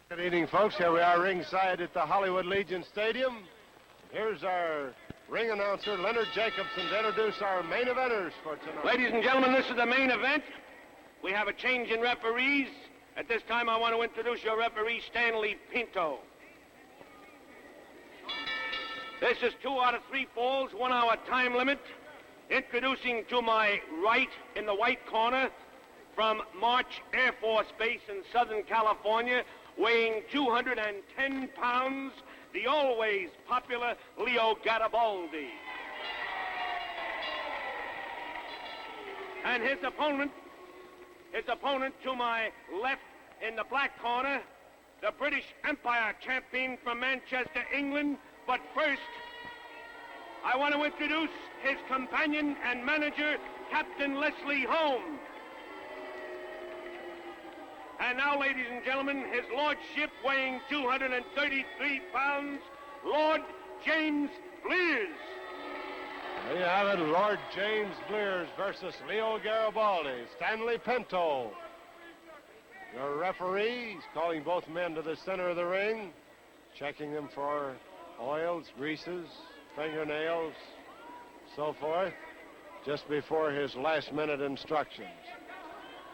Good evening, folks. Here we are ringside at the Hollywood Legion Stadium. Here's our ring announcer, Leonard Jacobson, to introduce our main eventers for tonight. Ladies and gentlemen, this is the main event. We have a change in referees. At this time, I want to introduce your referee, Stanley Pinto. This is 2 out of 3 falls, 1 hour time limit. Introducing to my right in the white corner from March Air Force Base in Southern California, weighing 210 pounds, the always popular Leo Garibaldi. And his opponent to my left in the black corner, the British Empire champion from Manchester, England. But first, I want to introduce his companion and manager, Captain Leslie Holmes. And now, ladies and gentlemen, his lordship, weighing 233 pounds, Lord James Blears. There you have it, Lord James Blears versus Leo Garibaldi. Stanley Pinto, your referee. He's calling both men to the center of the ring, checking them for oils, greases, fingernails, so forth, just before his last-minute instructions.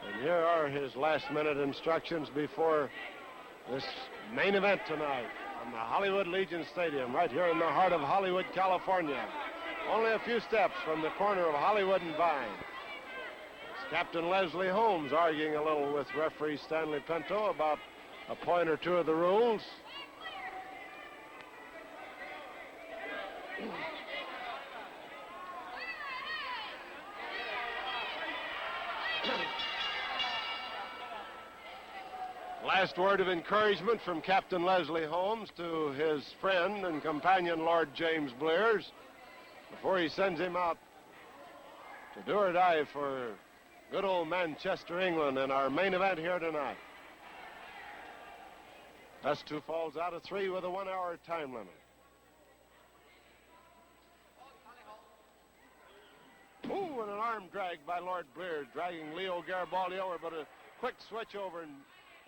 And here are his last-minute instructions before this main event tonight from the Hollywood Legion Stadium, right here in the heart of Hollywood, California. Only a few steps from the corner of Hollywood and Vine. It's Captain Leslie Holmes arguing a little with referee Stanley Pinto about a point or two of the rules. Last word of encouragement from Captain Leslie Holmes to his friend and companion, Lord James Blears, before he sends him out to do or die for good old Manchester, England, in our main event here tonight. That's 2 falls out of 3 with a 1 hour time limit. Ooh, and an arm drag by Lord Blears, dragging Leo Garibaldi over, but a quick switch over and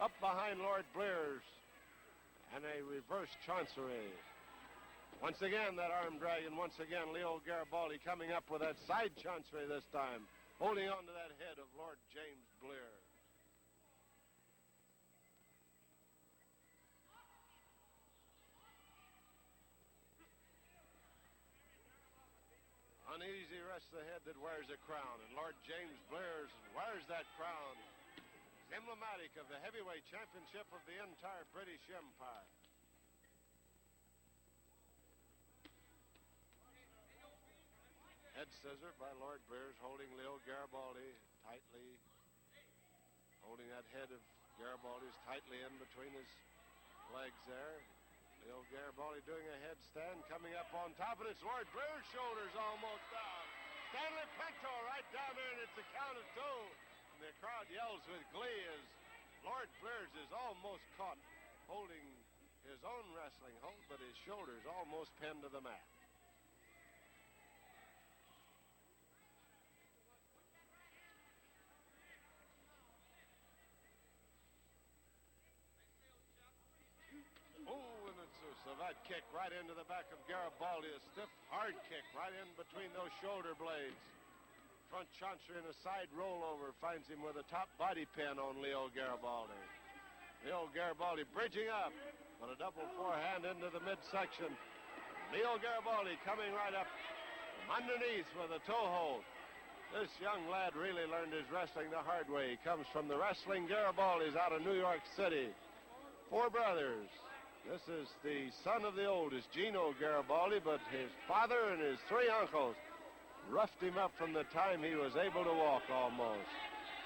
up behind Lord Blears, and a reverse chancery. Once again, that arm drag, and once again, Leo Garibaldi coming up with that side chancery this time, holding on to that head of Lord James Blear. Uneasy rests the head that wears a crown, and Lord James Blears wears that crown. Emblematic of the heavyweight championship of the entire British Empire. Head scissor by Lord Blears, holding Leo Garibaldi tightly, holding that head of Garibaldi's tightly in between his legs there. Leo Garibaldi doing a headstand, coming up on top, and it's Lord Blears' shoulders almost down. Stanley Pinto right down there, and it's a count of 2. The crowd yells with glee as Lord Blears is almost caught holding his own wrestling hold, but his shoulders almost pinned to the mat. Oh, and it's a savate kick right into the back of Garibaldi, a stiff, hard kick right in between those shoulder blades. Front chancery and a side rollover finds him with a top body pin on Leo Garibaldi. Leo Garibaldi bridging up on a double forehand into the midsection. Leo Garibaldi coming right up from underneath with a toe hold. This young lad really learned his wrestling the hard way. He comes from the Wrestling Garibaldis out of New York City. 4 brothers. This is the son of the oldest, Gino Garibaldi, but his father and his 3 uncles roughed him up from the time he was able to walk almost.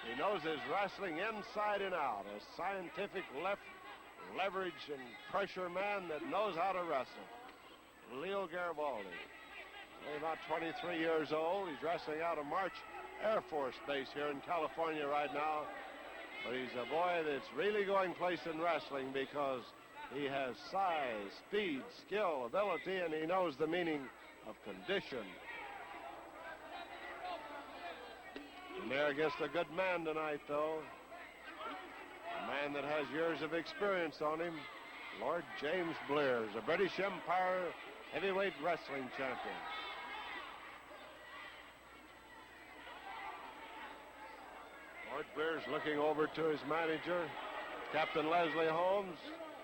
He knows his wrestling inside and out, a scientific leverage and pressure man that knows how to wrestle. Leo Garibaldi, only about 23 years old. He's wrestling out of March Air Force Base here in California right now. But he's a boy that's really going place in wrestling because he has size, speed, skill, ability, and he knows the meaning of condition. And they're against a good man tonight, though. man that has years of experience on him, Lord James Blears, a British Empire heavyweight wrestling champion. Lord Blears looking over to his manager, Captain Leslie Holmes,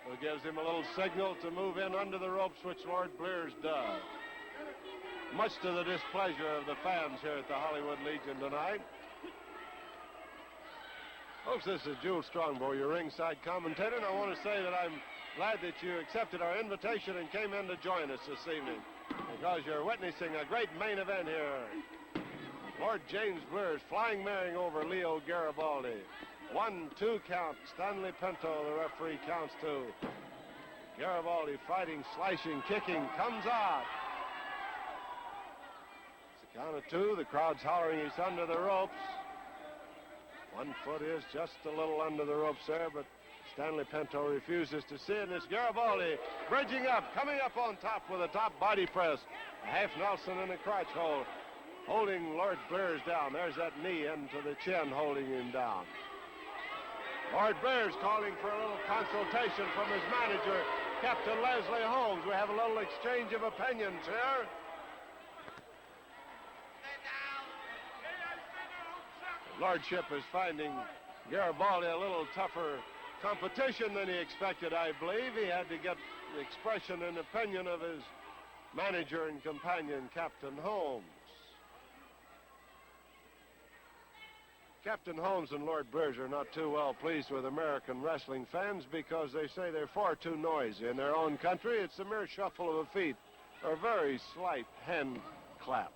who gives him a little signal to move in under the ropes, which Lord Blears does. Much to the displeasure of the fans here at the Hollywood Legion tonight. Folks, this is Jules Strongbow, your ringside commentator, and I want to say that I'm glad that you accepted our invitation and came in to join us this evening, because you're witnessing a great main event here. Lord James Blears flying maring over Leo Garibaldi. 1-2 count. Stanley Pinto, the referee, counts 2. Garibaldi fighting, slashing, kicking, comes out. It's a count of 2. The crowd's hollering he's under the ropes. 1 foot is just a little under the ropes there, but Stanley Pinto refuses to see it, and it's Garibaldi bridging up, coming up on top with a top body press. A half Nelson and a crotch hold, holding Lord Blears down. There's that knee into the chin holding him down. Lord Blears calling for a little consultation from his manager, Captain Leslie Holmes. We have a little exchange of opinions here. Lordship is finding Garibaldi a little tougher competition than he expected, I believe. He had to get the expression and opinion of his manager and companion, Captain Holmes. Captain Holmes and Lord Blears are not too well pleased with American wrestling fans because they say they're far too noisy. In their own country, it's a mere shuffle of the feet or a very slight hand clap.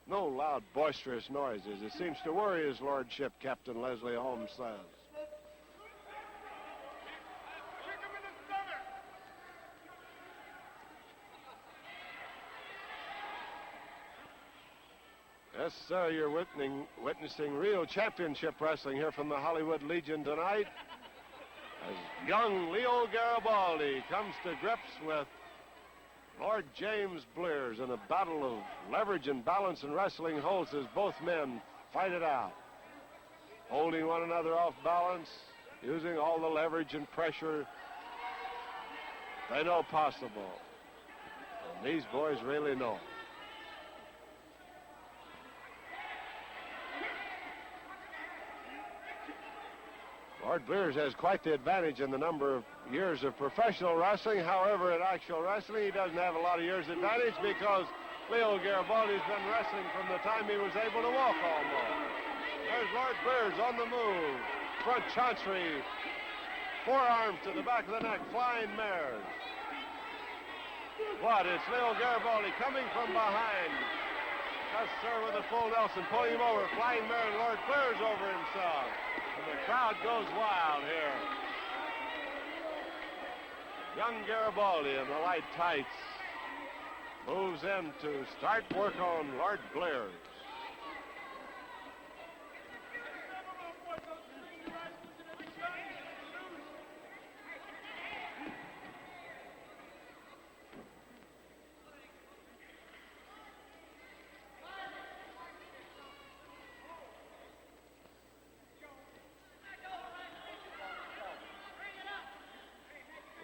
No loud, boisterous noises. It seems to worry his lordship, Captain Leslie Holmes says. Yes, sir, you're witnessing real championship wrestling here from the Hollywood Legion tonight, as young Leo Garibaldi comes to grips with Lord James Blears in a battle of leverage and balance and wrestling holds as both men fight it out, holding one another off balance, using all the leverage and pressure they know possible. And these boys really know. Lord Blears has quite the advantage in the number of years of professional wrestling. However, in actual wrestling, he doesn't have a lot of years advantage because Leo Garibaldi's been wrestling from the time he was able to walk almost. There's Lord Blears on the move. Front chancery, forearms to the back of the neck, flying mares. What? It's Leo Garibaldi coming from behind. Yes, sir, with a full Nelson, pulling him over, flying mare, and Lord Blears over himself. And the crowd goes wild here. Young Garibaldi in the light tights moves in to start work on Lord Blears.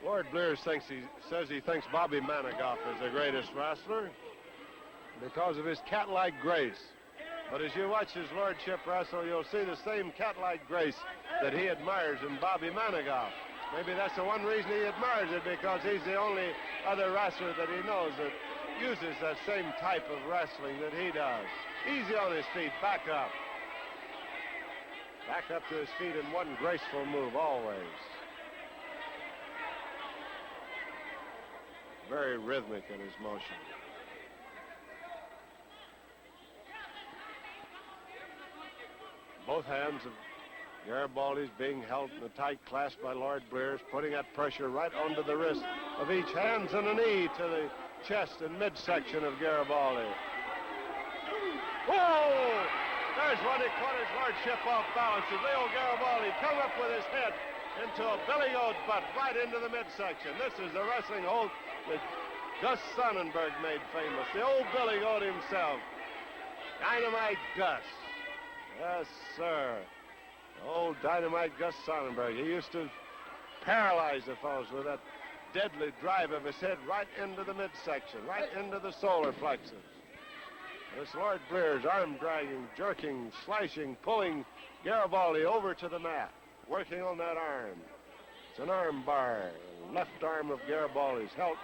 Lord Blears says he thinks Bobby Manigault is the greatest wrestler because of his cat-like grace. But as you watch his lordship wrestle, you'll see the same cat-like grace that he admires in Bobby Manigault. Maybe that's the one reason he admires it, because he's the only other wrestler that he knows that uses that same type of wrestling that he does. Easy on his feet, back up. Back up to his feet in one graceful move always. Very rhythmic in his motion. Both hands of Garibaldi's being held in a tight clasp by Lord Blears, putting that pressure right onto the wrist of each, hands and a knee to the chest and midsection of Garibaldi. Whoa! There's one that caught his lordship off balance. And Leo Garibaldi come up with his head into a billy goat butt right into the midsection. This is the wrestling hold that Gus Sonnenberg made famous, the old billy goat himself. Dynamite Gus. Yes, sir. Old Dynamite Gus Sonnenberg. He used to paralyze the fellows with that deadly drive of his head right into the midsection, right into the solar plexus. This Lord Blears, arm dragging, jerking, slashing, pulling Garibaldi over to the mat, working on that arm. It's an arm bar. Left arm of Garibaldi's held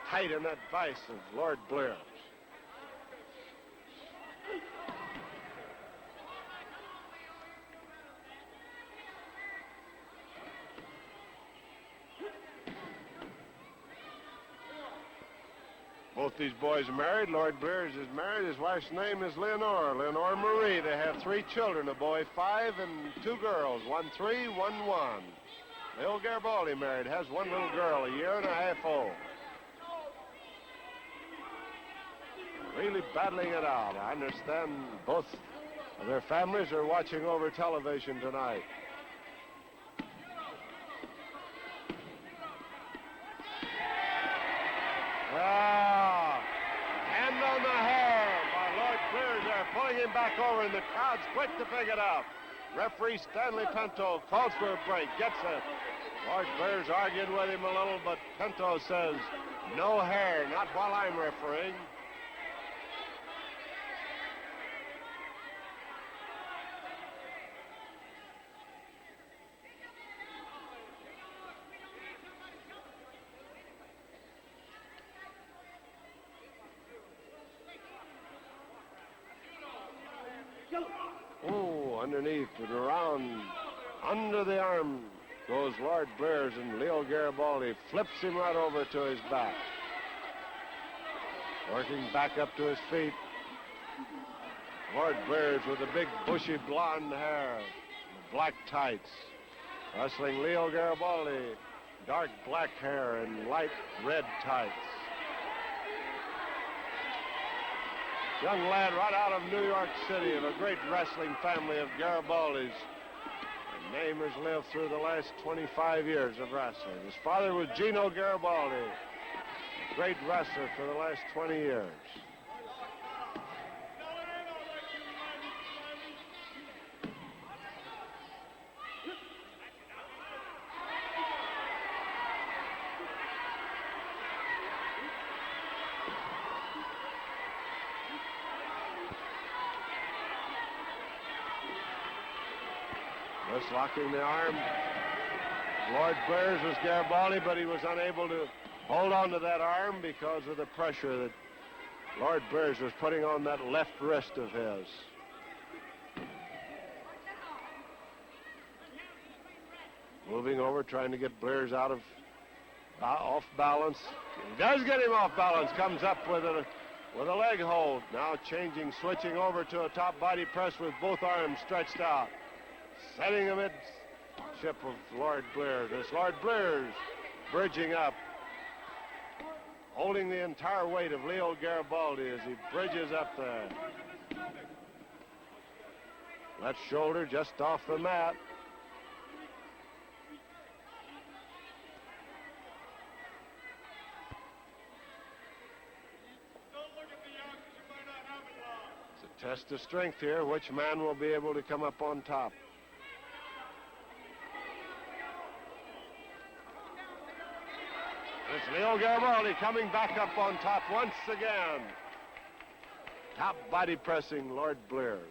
tight in that vise of Lord Blears. Both these boys are married. Lord Blears is married. His wife's name is Leonore Marie. They have 3 children, a boy 5 and 2 girls, one 3, one 1. Leo Garibaldi married, has 1 little girl, a year and a half old. Really battling it out. I understand both of their families are watching over television tonight. Hand on the hair by Lord Blears there, pulling him back over, and the crowd's quick to pick it up. Referee Stanley Pinto calls for a break, gets it. Lord Blears argued with him a little, but Pinto says, no hair, not while I'm refereeing. Oh, underneath and around, under the arm goes Lord Blears, and Leo Garibaldi flips him right over to his back. Working back up to his feet. Lord Blears with the big bushy blonde hair, the black tights. Wrestling Leo Garibaldi, dark black hair and light red tights. Young lad right out of New York City, of a great wrestling family of Garibaldis. The name has lived through the last 25 years of wrestling. His father was Gino Garibaldi, a great wrestler for the last 20 years. Just locking the arm. Lord Blears was Garibaldi, but he was unable to hold on to that arm because of the pressure that Lord Blears was putting on that left wrist of his. Moving over, trying to get Blears out of off balance. He does get him off balance. Comes up with a leg hold. Now changing, switching over to a top body press with both arms stretched out. Setting a midship of Lord Blears. This Lord Blears bridging up, holding the entire weight of Leo Garibaldi as he bridges up there. Left shoulder just off the mat. It's a test of strength here. Which man will be able to come up on top? It's Leo Garibaldi coming back up on top once again. Top body pressing Lord Blears.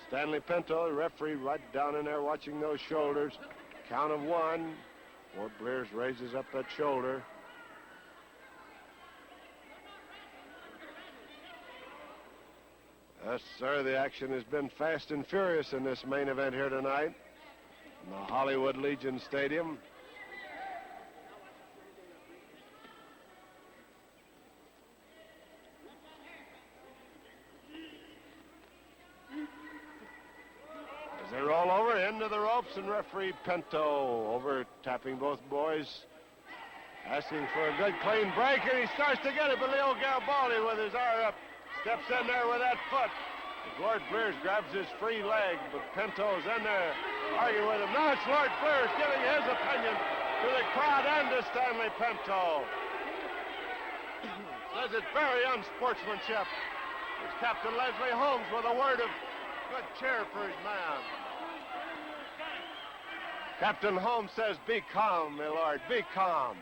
Stanley Pinto, the referee, right down in there watching those shoulders. Count of 1. Lord Blears raises up that shoulder. Yes, sir, the action has been fast and furious in this main event here tonight in the Hollywood Legion Stadium. They roll over into the ropes, and referee Pinto over tapping both boys, asking for a good clean break, and he starts to get it, but Leo Garibaldi with his arm up steps in there with that foot. Lord Blears grabs his free leg, but Pinto's in there arguing with him. Now it's Lord Blears giving his opinion to the crowd and to Stanley Pinto. Says it's very unsportsmanship. It's Captain Leslie Holmes with a word of Good cheer for his man. Captain Holmes says, "Be calm, my lord, be calm."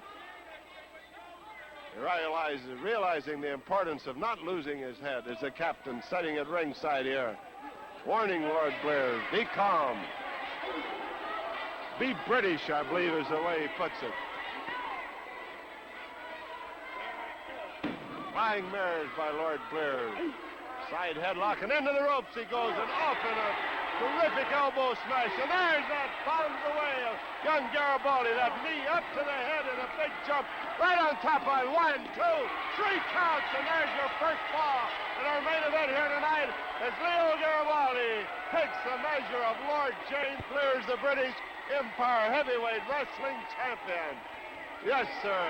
Realizing the importance of not losing his head is the captain sitting at ringside here, warning Lord Blears, "Be calm. Be British," I believe is the way he puts it. Flying mirrors by Lord Blears. Side headlock, and into the ropes he goes, and off in a terrific elbow smash. And there's that bounds away of young Garibaldi, that knee up to the head and a big jump right on top of 1, 2, 3 counts, and there's your first fall. And our main event here tonight is Leo Garibaldi takes the measure of Lord James Blears, the British Empire Heavyweight Wrestling Champion. Yes, sir.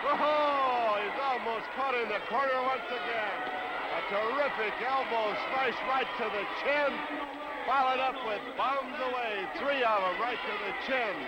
Oh, he's almost caught in the corner once again. A terrific elbow smash right to the chin, followed up with bombs away, 3 of them right to the chin.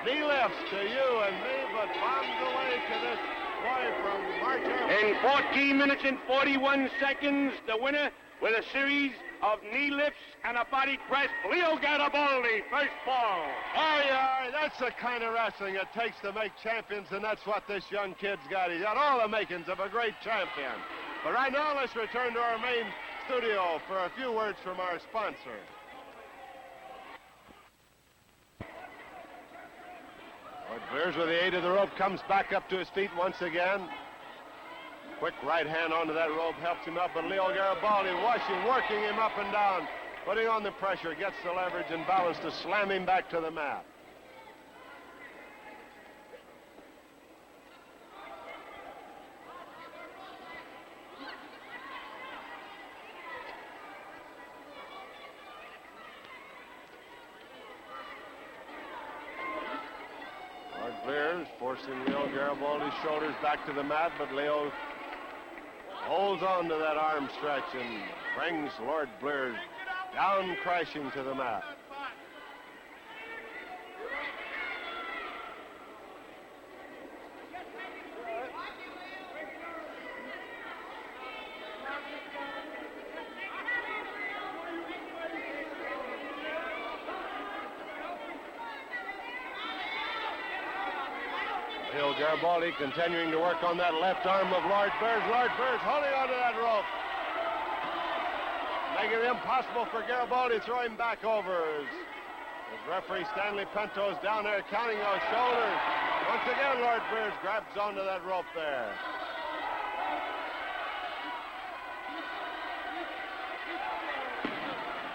Knee lifts to you and me, but bombs away to this boy from March. In 14 minutes and 41 seconds, the winner with a series of knee lifts and a body press, Leo Garibaldi, first fall. Oh, yeah, that's the kind of wrestling it takes to make champions, and that's what this young kid's got. He's got all the makings of a great champion. But right now, let's return to our main studio for a few words from our sponsor. Lord Blears, with the aid of the rope, comes back up to his feet once again. Quick right hand onto that rope helps him up, but Leo Garibaldi working him up and down, putting on the pressure, gets the leverage and balance to slam him back to the mat. Blears forcing Leo Garibaldi's shoulders back to the mat, but Leo holds on to that arm stretch and brings Lord Blears down crashing to the mat. Leo Garibaldi continuing to work on that left arm of Lord Blears. Lord Blears holding onto that rope, making it impossible for Garibaldi to throw him back over. As referee Stanley Pinto is down there counting those shoulders. Once again, Lord Blears grabs onto that rope there.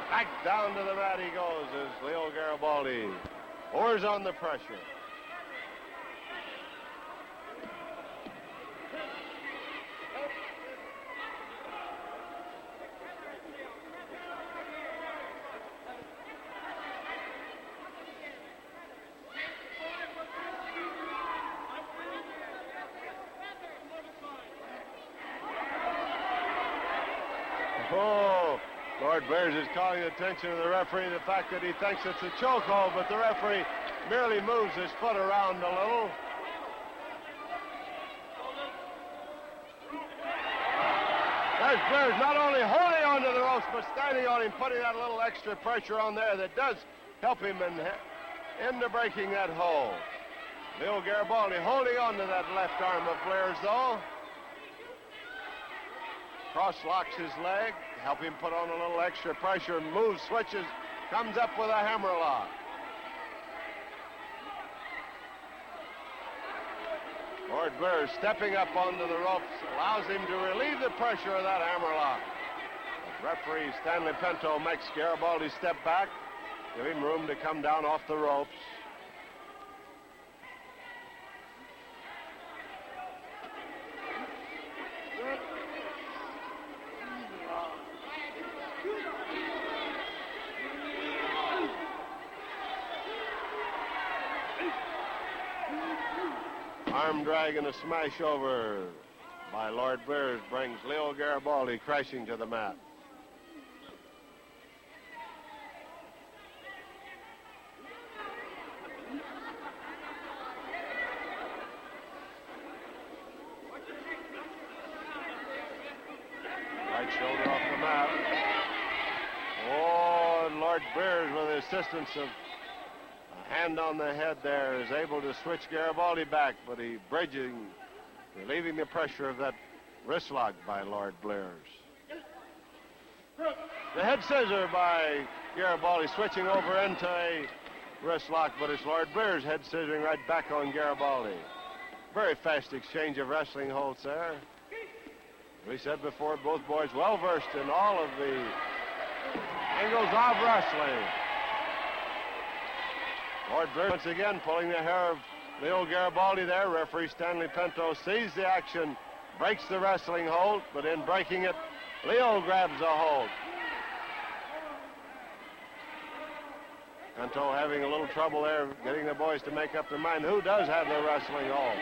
Back down to the mat he goes as Leo Garibaldi pours on the pressure. Oh, Lord Blears is calling attention to the referee, the fact that he thinks it's a chokehold, but the referee merely moves his foot around a little. There's Blears not only holding onto the ropes, but standing on him, putting that little extra pressure on there that does help him into breaking that hold. Leo Garibaldi holding on to that left arm of Blears, though. Cross-locks his leg, help him put on a little extra pressure, moves, switches, comes up with a hammerlock. Lord Blears stepping up onto the ropes, allows him to relieve the pressure of that hammerlock. Referee Stanley Pinto makes Garibaldi step back, give him room to come down off the ropes. Arm drag and a smash over by Lord Blears brings Leo Garibaldi crashing to the mat. Right shoulder off the mat. assistance of a hand on the head there, is able to switch Garibaldi back, but he bridging, relieving the pressure of that wrist lock by Lord Blears. The head scissor by Garibaldi, switching over into a wrist lock, but it's Lord Blears head scissoring right back on Garibaldi. Very fast exchange of wrestling holds there. We said before, both boys well versed in all of the angles of wrestling. Lord Blears once again pulling the hair of Leo Garibaldi there. Referee Stanley Pinto sees the action, breaks the wrestling hold, but in breaking it, Leo grabs a hold. Pinto having a little trouble there getting the boys to make up their mind who does have the wrestling hold.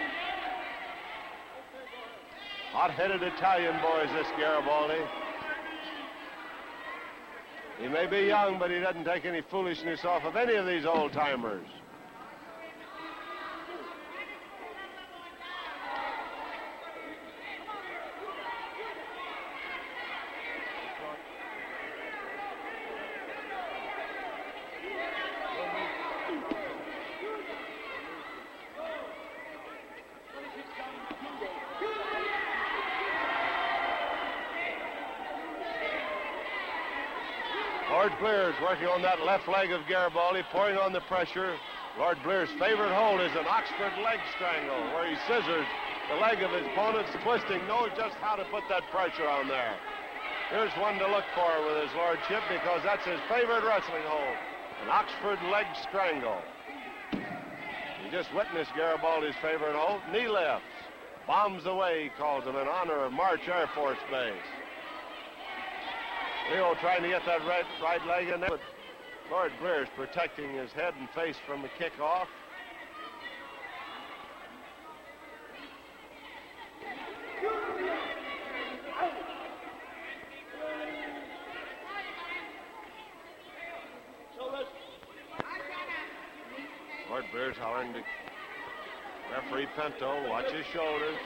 Hot-headed Italian boys, this Garibaldi. He may be young, but he doesn't take any foolishness off of any of these old-timers. Lord Blears working on that left leg of Garibaldi, pouring on the pressure. Lord Blears' favorite hold is an Oxford leg strangle, where he scissors the leg of his opponent's twisting, knows just how to put that pressure on there. Here's one to look for with his lordship, because that's his favorite wrestling hold, an Oxford leg strangle. You just witnessed Garibaldi's favorite hold, knee lifts. Bombs away, he calls them, in honor of March Air Force Base. Leo trying to get that right leg in there, but Lord Blears protecting his head and face from the kickoff. Lord Blears hollering to referee Pinto, watch his shoulders.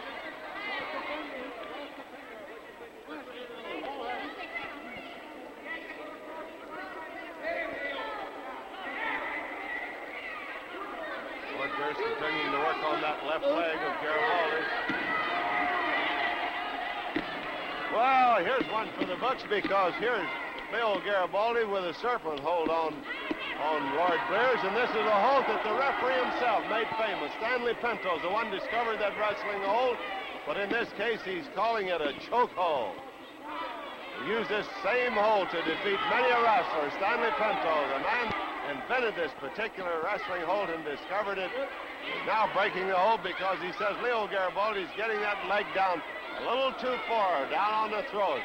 Continuing to work on that left leg of Garibaldi. Well, here's one for the books, because here's Leo Garibaldi with a serpent hold on Lord Blears, and this is a hold that the referee himself made famous. Stanley Pinto is the one discovered that wrestling hold, but in this case he's calling it a choke hold. He used this same hold to defeat many a wrestler. Stanley Pinto, the man invented this particular wrestling hold and discovered it, is now breaking the hold because he says Leo Garibaldi's getting that leg down a little too far, down on the throat.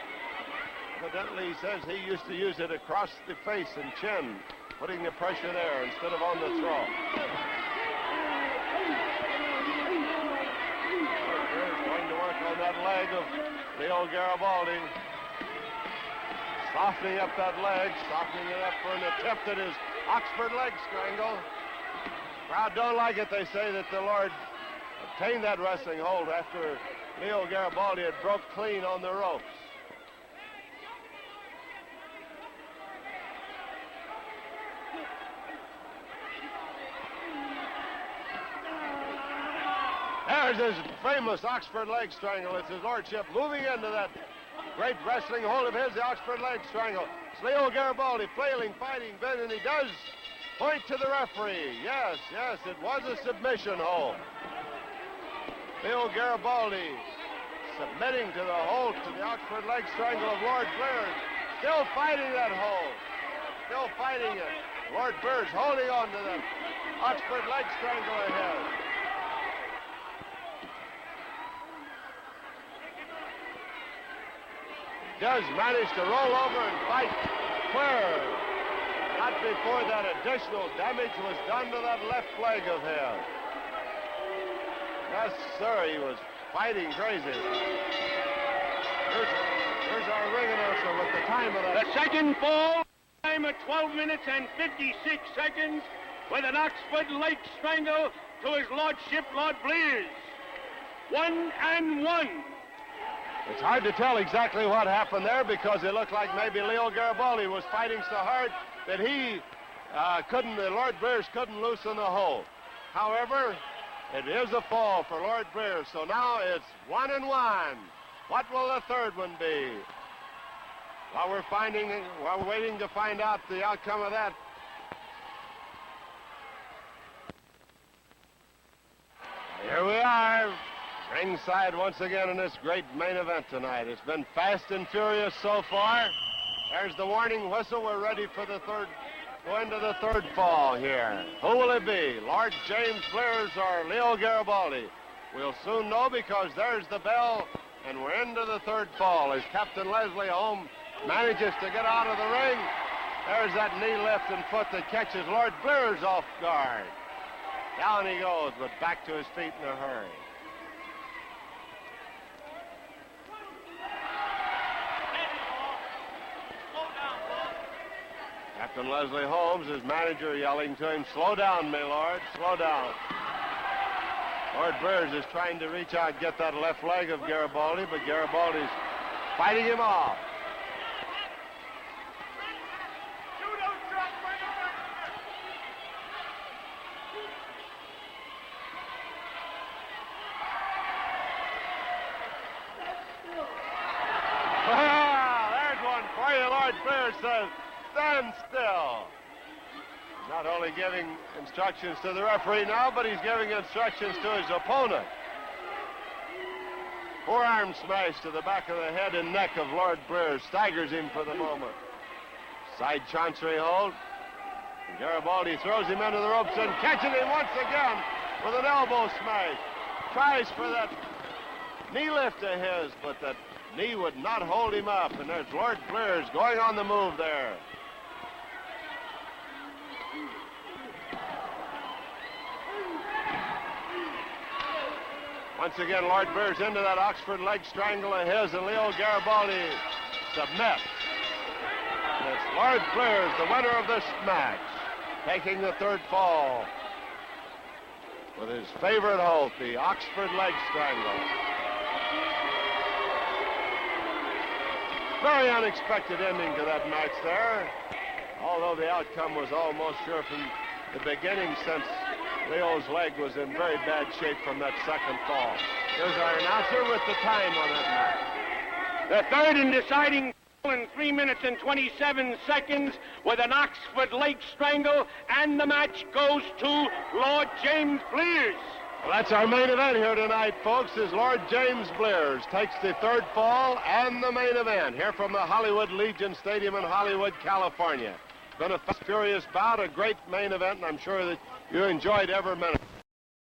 Evidently, he says he used to use it across the face and chin, putting the pressure there instead of on the throat. Here's going to work on that leg of Leo Garibaldi. Softening up that leg, softening it up for an attempt at his Oxford leg strangle. Crowd don't like it. They say that the Lord obtained that wrestling hold after Leo Garibaldi had broke clean on the ropes. There's his famous Oxford leg strangle. It's his lordship moving into that great wrestling hold of his, the Oxford leg strangle. It's Leo Garibaldi flailing, fighting, and he does point to the referee. Yes, it was a submission hold. Leo Garibaldi submitting to the hold, to the Oxford leg strangle of Lord Blears. Still fighting that hold. Still fighting it. Lord Blears holding on to the Oxford leg strangle ahead. Does manage to roll over and fight clear. Not before that additional damage was done to that left leg of his. Yes, sir, he was fighting crazy. Here's our ring announcer with the time of that. The second fall, time of 12 minutes and 56 seconds, with an Oxford leg strangle to his lordship, Lord Blears. 1-1. It's hard to tell exactly what happened there, because it looked like maybe Leo Garibaldi was fighting so hard that he the Lord Blears couldn't loosen the hold. However, it is a fall for Lord Blears, so now it's 1-1. What will the third one be? While we're waiting to find out the outcome of that. Here we are, ringside once again in this great main event tonight. It's been fast and furious so far. There's the warning whistle. We're ready for the third. Go into the third fall here. Who will it be? Lord James Blears or Leo Garibaldi? We'll soon know because there's the bell, and we're into the third fall as Captain Leslie Holmes manages to get out of the ring. There's that knee lift and foot that catches Lord Blears off guard. Down he goes, but back to his feet in a hurry. Captain Leslie Holmes, his manager, yelling to him, "Slow down, my lord, slow down." Lord Blears is trying to reach out, get that left leg of Garibaldi, but Garibaldi's fighting him off. Well, there's one for you. Lord Blears says, "Stand still." Not only giving instructions to the referee now, but he's giving instructions to his opponent. Forearm smash to the back of the head and neck of Lord Blears staggers him for the moment. Side chancery hold. And Garibaldi throws him into the ropes and catches him once again with an elbow smash. Tries for that knee lift of his, but that knee would not hold him up. And there's Lord Blears going on the move there. Once again, Lord Blears into that Oxford leg strangle of his, and Leo Garibaldi submits. And it's Lord Blears, the winner of this match, taking the third fall with his favorite hold, the Oxford leg strangle. Very unexpected ending to that match there, although the outcome was almost sure from the beginning, since Leo's leg was in very bad shape from that second fall. Here's our announcer with the time on that match. The third and deciding in 3 minutes and 27 seconds with an Oxford leg strangle, and the match goes to Lord James Blears. Well, that's our main event here tonight, folks, is Lord James Blears takes the third fall and the main event here from the Hollywood Legion Stadium in Hollywood, California. It's been a furious bout, a great main event, and I'm sure that you enjoyed every minute.